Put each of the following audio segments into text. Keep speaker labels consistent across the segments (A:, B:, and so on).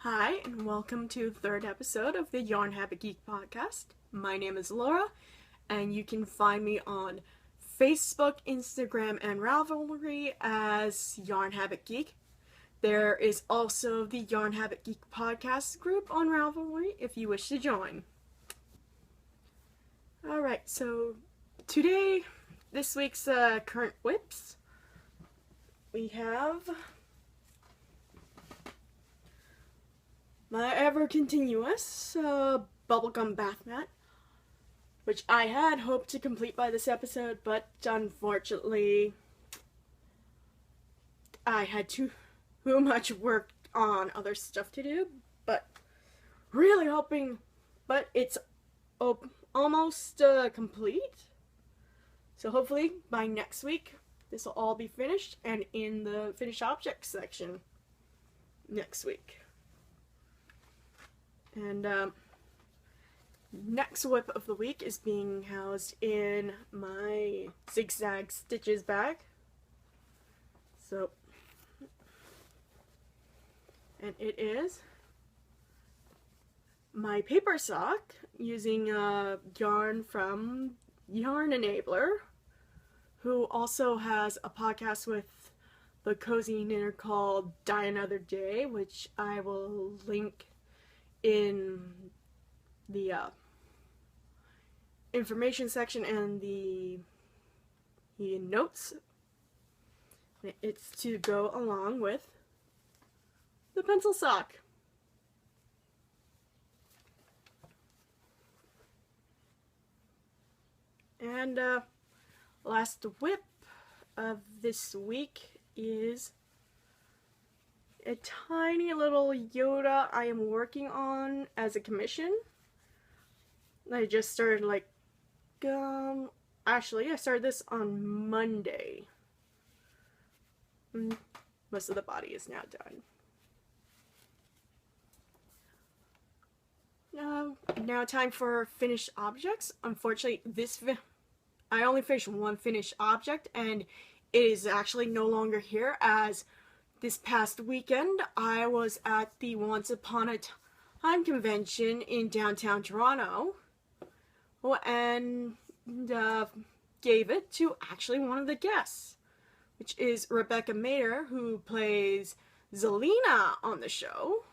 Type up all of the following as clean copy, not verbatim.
A: Hi, and welcome to the third episode of the Yarn Habit Geek podcast. My name is Laura, and you can find me on Facebook, Instagram, and Ravelry as Yarn Habit Geek. There is also the Yarn Habit Geek podcast group on Ravelry if you wish to join. Alright, so today, this week's current whips, we have my ever-continuous bubblegum bath mat, which I had hoped to complete by this episode, but unfortunately I had too much work on other stuff to do, but really hoping, but it's almost complete, so hopefully by next week this will all be finished and in the finished objects section next week. And next whip of the week is being housed in my zigzag stitches bag. So, and it is my paper sock using yarn from Yarn Enabler, who also has a podcast with the Cozy Knitter called Die Another Day, which I will link in the information section and the notes. It's to go along with the pencil sock. And last whip of this week is a tiny little Yoda I am working on as a commission. I just started actually I started this on Monday. Most of the body is now done. Now time for finished objects. Unfortunately, I only finished one finished object, and it is actually no longer here, as this past weekend I was at the Once Upon a Time convention in downtown Toronto, and gave it to actually one of the guests, which is Rebecca Mader, who plays Zelina on the show.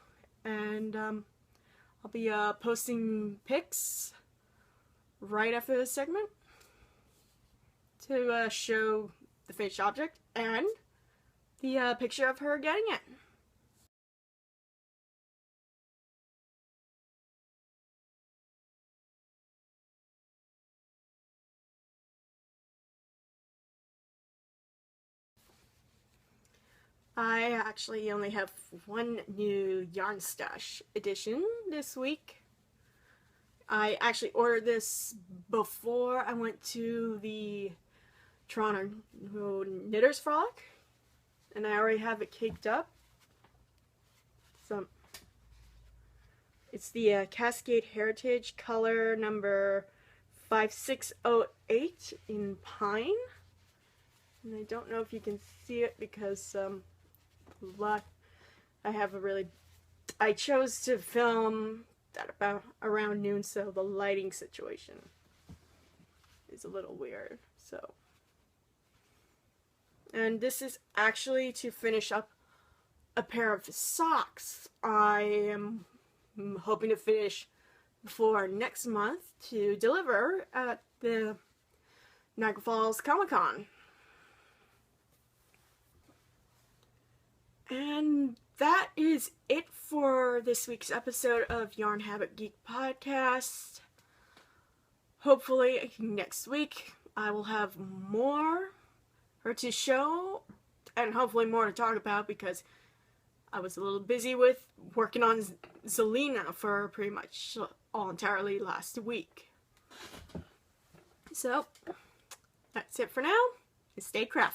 A: And I'll be posting pics right after this segment to show the finished object and the picture of her getting it. I actually only have one new Yarn Stash edition this week. I actually ordered this before I went to the Toronto Knitters Frolic, and I already have it caked up. So it's the Cascade Heritage color number 5608 in pine. And I don't know if you can see it because I chose to film at about around noon, so the lighting situation is a little weird. So, and this is actually to finish up a pair of socks I am hoping to finish before next month to deliver at the Niagara Falls Comic-Con. And that is it for this week's episode of Yarn Habit Geek Podcast. Hopefully next week I will have more to show and hopefully more to talk about, because I was a little busy with working on Zelina for pretty much entirely last week. So that's it for now. Stay crafty.